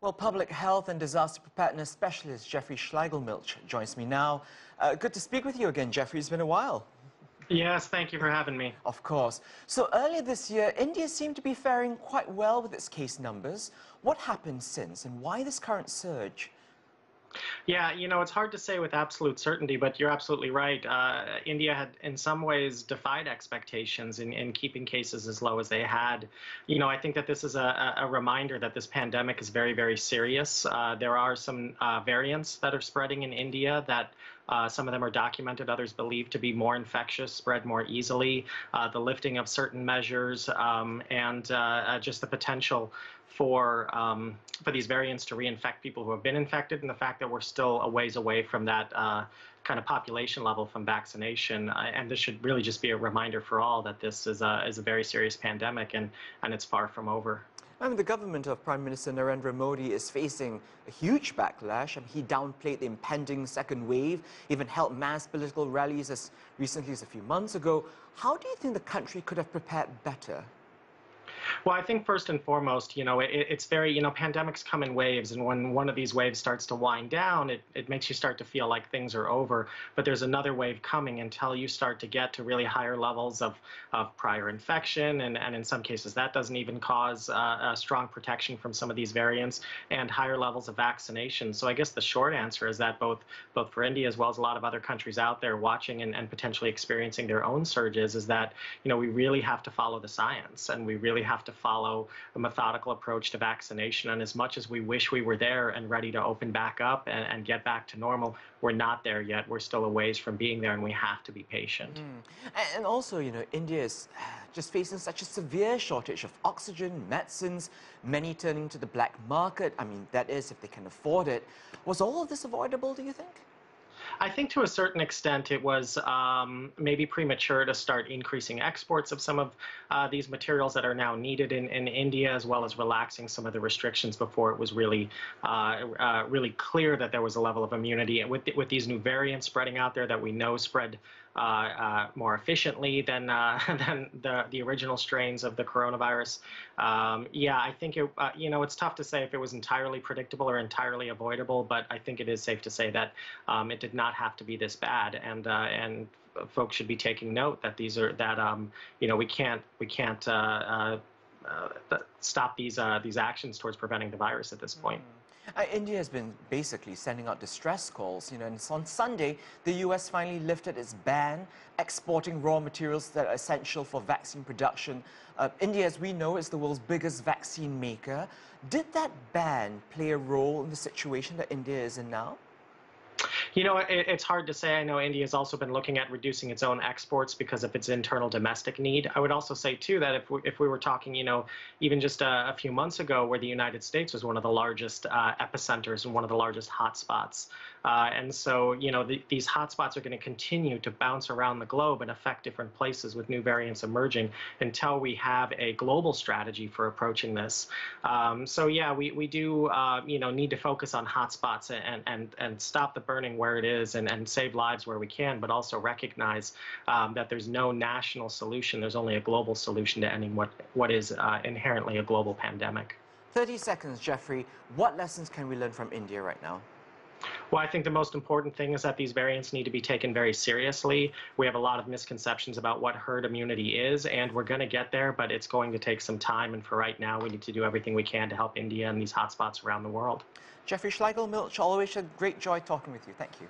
Well, public health and disaster preparedness specialist Jeffrey Schlegelmilch joins me now. Good to speak with you again, Jeffrey. It's been a while. Yes, thank you for having me. Of course. So earlier this year, India seemed to be faring quite well with its case numbers. What happened since, and why this current surge? Yeah, it's hard to say with absolute certainty, but you're absolutely right. India had, in some ways, defied expectations in keeping cases as low as they had. I think that this is a reminder that this pandemic is very, very serious. There are some variants that are spreading in India that some of them are documented, others believed to be more infectious, spread more easily. The lifting of certain measures and just the potential for these variants to reinfect people who have been infected, and the fact that we're still a ways away from that kind of population level from vaccination. And this should really just be a reminder for all that this is a very serious pandemic, and it's far from over. I mean, the government of Prime Minister Narendra Modi is facing a huge backlash. I mean, he downplayed the impending second wave, even held mass political rallies as recently as a few months ago. How do you think the country could have prepared better? Well, I think first and foremost, it's very, pandemics come in waves, and when one of these waves starts to wind down, it makes you start to feel like things are over. But there's another wave coming until you start to get to really higher levels of prior infection, and in some cases that doesn't even cause a strong protection from some of these variants, and higher levels of vaccination. So I guess the short answer is that both for India as well as a lot of other countries out there watching and potentially experiencing their own surges is that, we really have to follow the science, and we really have to follow a methodical approach to vaccination. And as much as we wish we were there and ready to open back up and get back to normal, we're not there yet. We're still a ways from being there, and we have to be patient. And also, India is just facing such a severe shortage of oxygen, medicines, many turning to the black market. I mean, that is, if they can afford it. Was all of this avoidable, do you think? I think to a certain extent it was maybe premature to start increasing exports of some of these materials that are now needed in India, as well as relaxing some of the restrictions before it was really clear that there was a level of immunity. And with these new variants spreading out there that we know spread more efficiently than the original strains of the coronavirus. Yeah, I think it's tough to say if it was entirely predictable or entirely avoidable, but I think it is safe to say that it did not have to be this bad, and folks should be taking note that we can't stop these actions towards preventing the virus at this point. India has been basically sending out distress calls, and on Sunday, the US finally lifted its ban exporting raw materials that are essential for vaccine production. India, as we know, is the world's biggest vaccine maker. Did that ban play a role in the situation that India is in now? It's hard to say. I know India has also been looking at reducing its own exports because of its internal domestic need. I would also say, too, that if we were talking, even just a few months ago, where the United States was one of the largest epicenters and one of the largest hotspots. And so, these hotspots are going to continue to bounce around the globe and affect different places with new variants emerging until we have a global strategy for approaching this. So, yeah, we do, need to focus on hotspots and stop the burning where it is and save lives where we can, but also recognize that there's no national solution. There's only a global solution to ending what is inherently a global pandemic. 30 seconds, Jeffrey. What lessons can we learn from India right now? Well, I think the most important thing is that these variants need to be taken very seriously. We have a lot of misconceptions about what herd immunity is, and we're going to get there, but it's going to take some time. And for right now, we need to do everything we can to help India and these hotspots around the world. Jeffrey Schlegelmilch, always a great joy talking with you. Thank you.